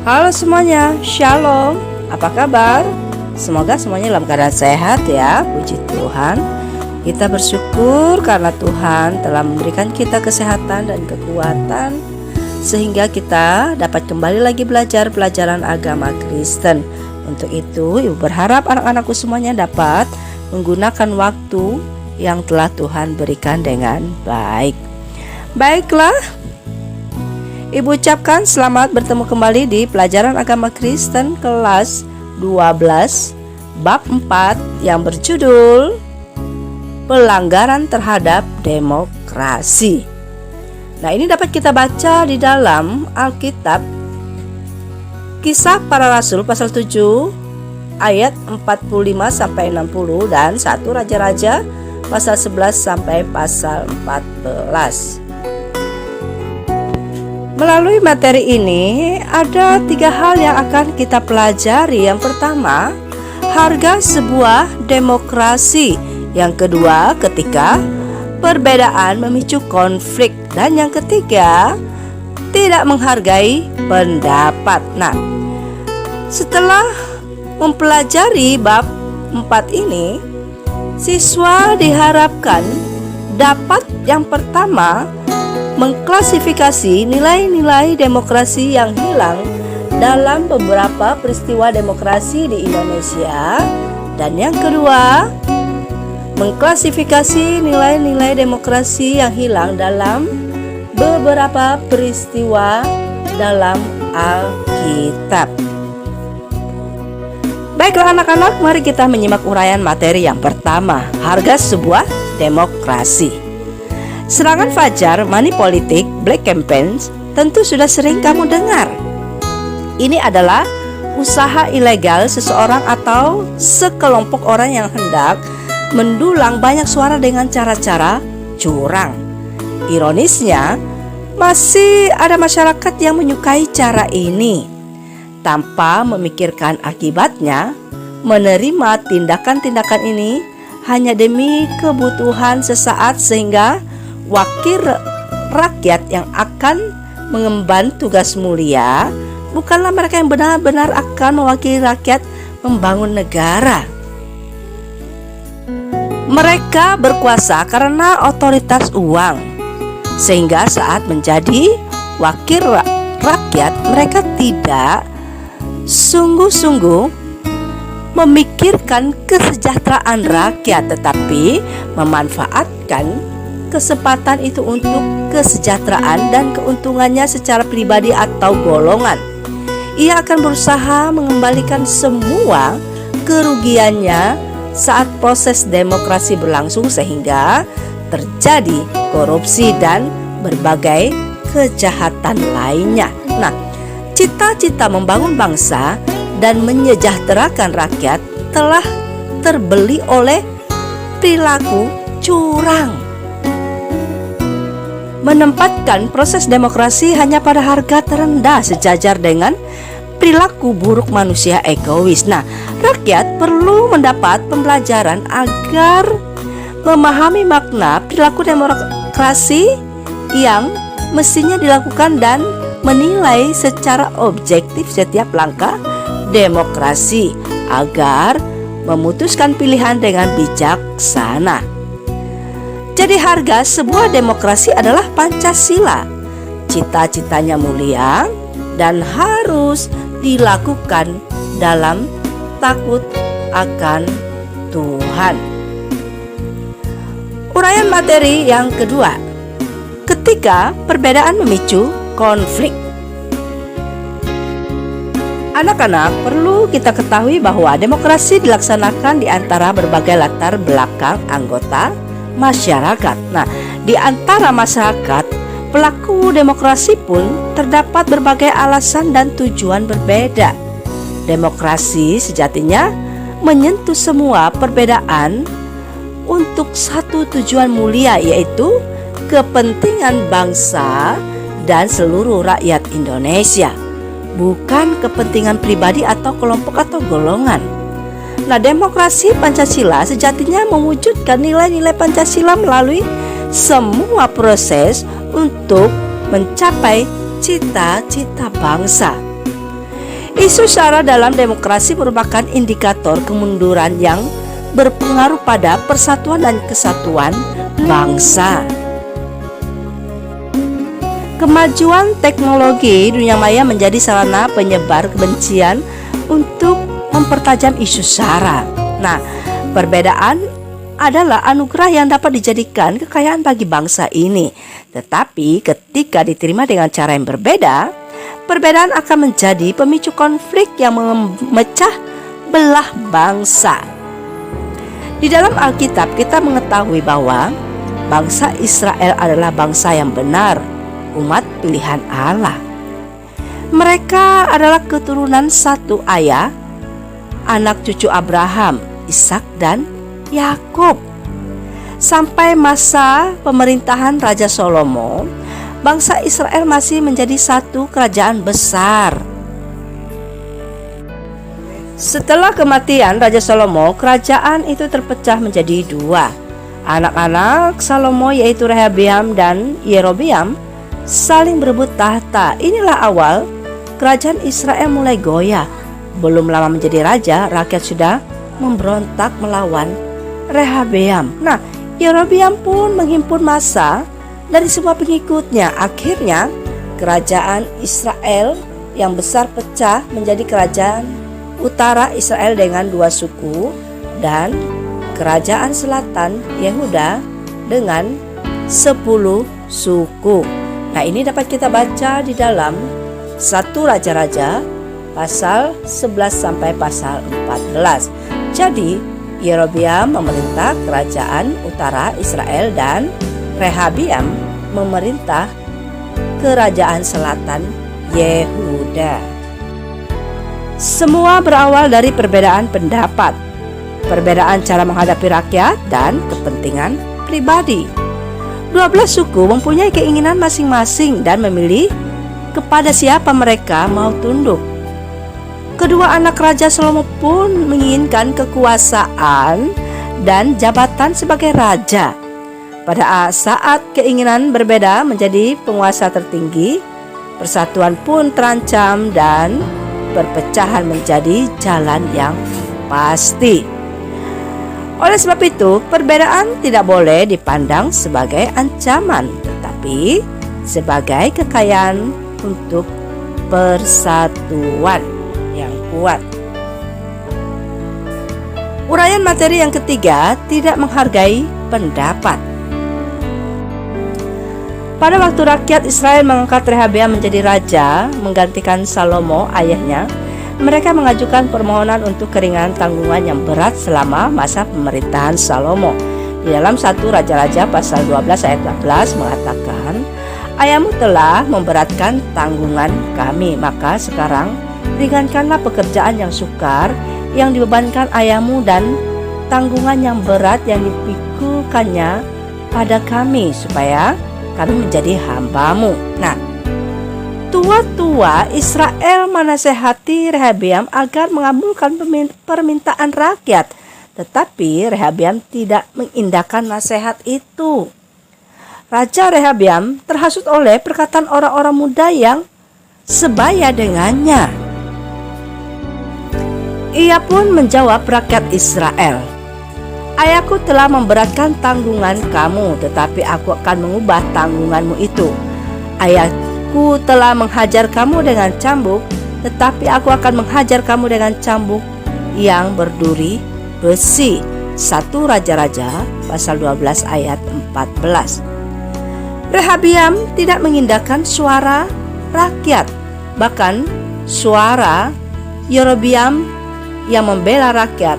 Halo semuanya, Shalom. Apa kabar? Semoga semuanya dalam keadaan sehat ya, puji Tuhan. Kita bersyukur karena Tuhan telah memberikan kita kesehatan dan kekuatan sehingga kita dapat kembali lagi belajar pelajaran agama Kristen. Untuk itu, Ibu berharap anak-anakku semuanya dapat menggunakan waktu yang telah Tuhan berikan dengan baik. Baiklah, Ibu ucapkan selamat bertemu kembali di pelajaran agama Kristen kelas 12 bab 4 yang berjudul Pelanggaran terhadap Demokrasi. Nah, ini dapat kita baca di dalam Alkitab Kisah Para Rasul pasal 7 ayat 45 sampai 60 dan 1 Raja-Raja pasal 11 sampai pasal 14. Melalui materi ini ada 3 hal yang akan kita pelajari. Yang pertama, harga sebuah demokrasi. Yang kedua, ketika perbedaan memicu konflik. Dan yang ketiga, tidak menghargai pendapat. Nah, setelah mempelajari bab 4 ini, siswa diharapkan dapat yang pertama mengklasifikasi nilai-nilai demokrasi yang hilang dalam beberapa peristiwa demokrasi di Indonesia. Dan yang kedua, mengklasifikasi nilai-nilai demokrasi yang hilang dalam beberapa peristiwa dalam Alkitab. Baiklah anak-anak, mari kita menyimak uraian materi yang pertama, harga sebuah demokrasi. Serangan fajar, money politik, black campaigns tentu sudah sering kamu dengar. Ini adalah usaha ilegal seseorang atau sekelompok orang yang hendak mendulang banyak suara dengan cara-cara curang. Ironisnya, masih ada masyarakat yang menyukai cara ini. Tanpa memikirkan akibatnya, menerima tindakan-tindakan ini hanya demi kebutuhan sesaat sehingga wakil rakyat yang akan mengemban tugas mulia bukanlah mereka yang benar-benar akan mewakili rakyat membangun negara. Mereka berkuasa karena otoritas uang, sehingga saat menjadi wakil rakyat mereka tidak sungguh-sungguh memikirkan kesejahteraan rakyat, tetapi memanfaatkan kesempatan itu untuk kesejahteraan dan keuntungannya secara pribadi atau golongan. Ia akan berusaha mengembalikan semua kerugiannya saat proses demokrasi berlangsung sehingga terjadi korupsi dan berbagai kejahatan lainnya. Nah, cita-cita membangun bangsa dan menyejahterakan rakyat telah terbeli oleh perilaku curang. Menempatkan proses demokrasi hanya pada harga terendah sejajar dengan perilaku buruk manusia egois. Nah, rakyat perlu mendapat pembelajaran agar memahami makna perilaku demokrasi yang mestinya dilakukan dan menilai secara objektif setiap langkah demokrasi agar memutuskan pilihan dengan bijaksana. Jadi harga sebuah demokrasi adalah Pancasila. Cita-citanya mulia dan harus dilakukan dalam takut akan Tuhan. Uraian materi yang kedua, ketika perbedaan memicu konflik. Anak-anak, perlu kita ketahui bahwa demokrasi dilaksanakan di antara berbagai latar belakang anggota masyarakat. Nah, di antara masyarakat pelaku demokrasi pun terdapat berbagai alasan dan tujuan berbeda. Demokrasi sejatinya menyentuh semua perbedaan untuk satu tujuan mulia, yaitu kepentingan bangsa dan seluruh rakyat Indonesia, bukan kepentingan pribadi atau kelompok atau golongan. Nah, demokrasi Pancasila sejatinya mewujudkan nilai-nilai Pancasila melalui semua proses untuk mencapai cita-cita bangsa. Isu SARA dalam demokrasi merupakan indikator kemunduran yang berpengaruh pada persatuan dan kesatuan bangsa. Kemajuan teknologi dunia maya menjadi sarana penyebar kebencian untuk mempertajam isu SARA. Nah, perbedaan adalah anugerah yang dapat dijadikan kekayaan bagi bangsa ini. Tetapi ketika diterima dengan cara yang berbeda, perbedaan akan menjadi pemicu konflik yang memecah belah bangsa. Di dalam Alkitab kita mengetahui bahwa bangsa Israel adalah bangsa yang benar, umat pilihan Allah. Mereka adalah keturunan satu ayah, anak cucu Abraham, Ishak dan Yakub. Sampai masa pemerintahan Raja Salomo, bangsa Israel masih menjadi satu kerajaan besar. Setelah kematian Raja Salomo, kerajaan itu terpecah menjadi dua. Anak-anak Salomo yaitu Rehabeam dan Yerobeam saling berebut tahta. Inilah awal kerajaan Israel mulai goyah. Belum lama menjadi raja, rakyat sudah memberontak melawan Rehabeam. Nah, Yerobeam pun menghimpun massa dari semua pengikutnya. Akhirnya kerajaan Israel yang besar pecah menjadi kerajaan utara Israel dengan 2 suku dan kerajaan selatan Yehuda dengan 10 suku. Nah, ini dapat kita baca di dalam 1 Raja-Raja pasal 11 sampai pasal 14. Jadi Yerobeam memerintah kerajaan utara Israel dan Rehabeam memerintah kerajaan selatan Yehuda. Semua berawal dari perbedaan pendapat, perbedaan cara menghadapi rakyat, dan kepentingan pribadi. 12 suku mempunyai keinginan masing-masing dan memilih kepada siapa mereka mau tunduk. Kedua anak Raja Salomo pun menginginkan kekuasaan dan jabatan sebagai raja. Pada saat keinginan berbeda menjadi penguasa tertinggi, persatuan pun terancam dan perpecahan menjadi jalan yang pasti. Oleh sebab itu, perbedaan tidak boleh dipandang sebagai ancaman, tetapi sebagai kekayaan untuk persatuan yang kuat. Uraian materi yang ketiga, tidak menghargai pendapat. Pada waktu rakyat Israel mengangkat Rehabeam menjadi raja, menggantikan Salomo ayahnya, mereka mengajukan permohonan untuk keringanan tanggungan yang berat selama masa pemerintahan Salomo. Di dalam 1 Raja-Raja pasal 12 ayat 14 mengatakan, "Ayahmu telah memberatkan tanggungan kami, maka sekarang ringankanlah pekerjaan yang sukar yang dibebankan ayahmu dan tanggungan yang berat yang dipikukannya pada kami, supaya kami menjadi hambamu." Nah, tua-tua Israel menasehati Rehabeam agar mengabulkan permintaan rakyat, tetapi Rehabeam tidak mengindahkan nasihat itu. Raja Rehabeam terhasut oleh perkataan orang-orang muda yang sebaya dengannya. Ia pun menjawab rakyat Israel, "Ayahku telah memberatkan tanggungan kamu, tetapi aku akan mengubah tanggunganmu itu. Ayahku telah menghajar kamu dengan cambuk, tetapi aku akan menghajar kamu dengan cambuk yang berduri besi." 1 Raja-Raja pasal 12 ayat 14. Rehabeam tidak mengindahkan suara rakyat, bahkan suara Yerobeam yang membela rakyat.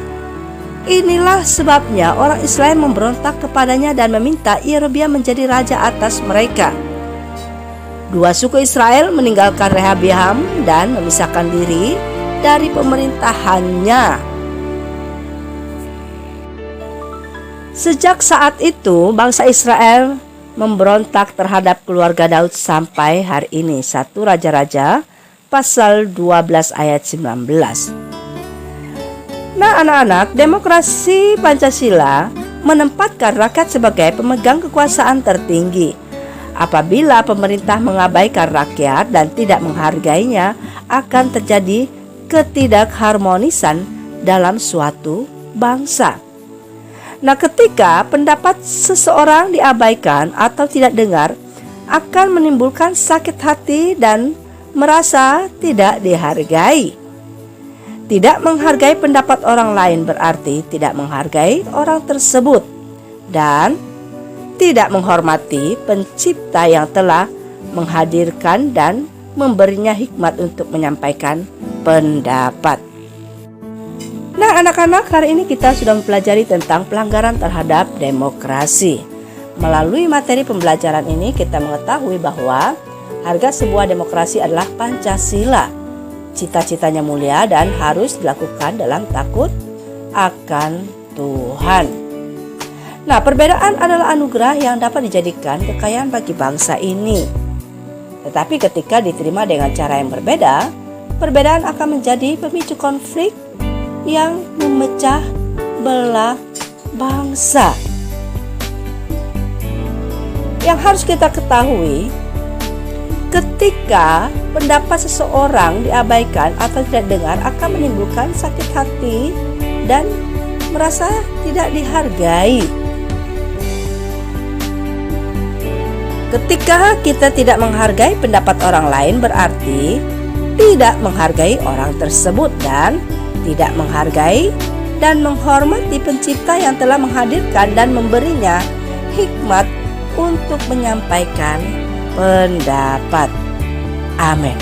Inilah sebabnya orang Israel memberontak kepadanya dan meminta Yerobeam menjadi raja atas mereka. 2 suku Israel meninggalkan Rehabeam dan memisahkan diri dari pemerintahannya. Sejak saat itu, bangsa Israel memberontak terhadap keluarga Daud sampai hari ini. 1 Raja-Raja pasal 12 ayat 19. Nah, anak-anak, demokrasi Pancasila menempatkan rakyat sebagai pemegang kekuasaan tertinggi. Apabila pemerintah mengabaikan rakyat dan tidak menghargainya, akan terjadi ketidakharmonisan dalam suatu bangsa. Nah, ketika pendapat seseorang diabaikan atau tidak dengar, akan menimbulkan sakit hati dan merasa tidak dihargai. Tidak menghargai pendapat orang lain berarti tidak menghargai orang tersebut dan tidak menghormati pencipta yang telah menghadirkan dan memberinya hikmat untuk menyampaikan pendapat. Nah, anak-anak, hari ini kita sudah mempelajari tentang pelanggaran terhadap demokrasi. Melalui materi pembelajaran ini kita mengetahui bahwa harga sebuah demokrasi adalah Pancasila. Cita-citanya mulia dan harus dilakukan dalam takut akan Tuhan. Nah, perbedaan adalah anugerah yang dapat dijadikan kekayaan bagi bangsa ini. Tetapi ketika diterima dengan cara yang berbeda, perbedaan akan menjadi pemicu konflik yang memecah belah bangsa. Yang harus kita ketahui, ketika pendapat seseorang diabaikan atau tidak dengar akan menimbulkan sakit hati dan merasa tidak dihargai. Ketika kita tidak menghargai pendapat orang lain berarti tidak menghargai orang tersebut dan tidak menghargai dan menghormati pencipta yang telah menghadirkan dan memberinya hikmat untuk menyampaikan pendapat. Amin.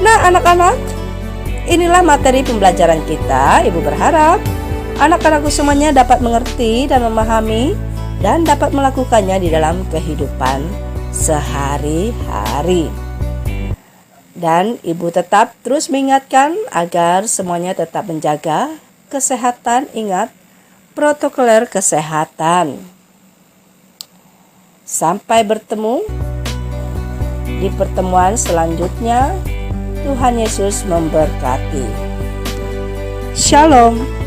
Nah, anak-anak, inilah materi pembelajaran kita. Ibu berharap anak-anakku semuanya dapat mengerti dan memahami dan dapat melakukannya di dalam kehidupan sehari-hari. Dan ibu tetap terus mengingatkan agar semuanya tetap menjaga kesehatan. Ingat protokoler kesehatan. Sampai bertemu di pertemuan selanjutnya. Tuhan Yesus memberkati. Shalom.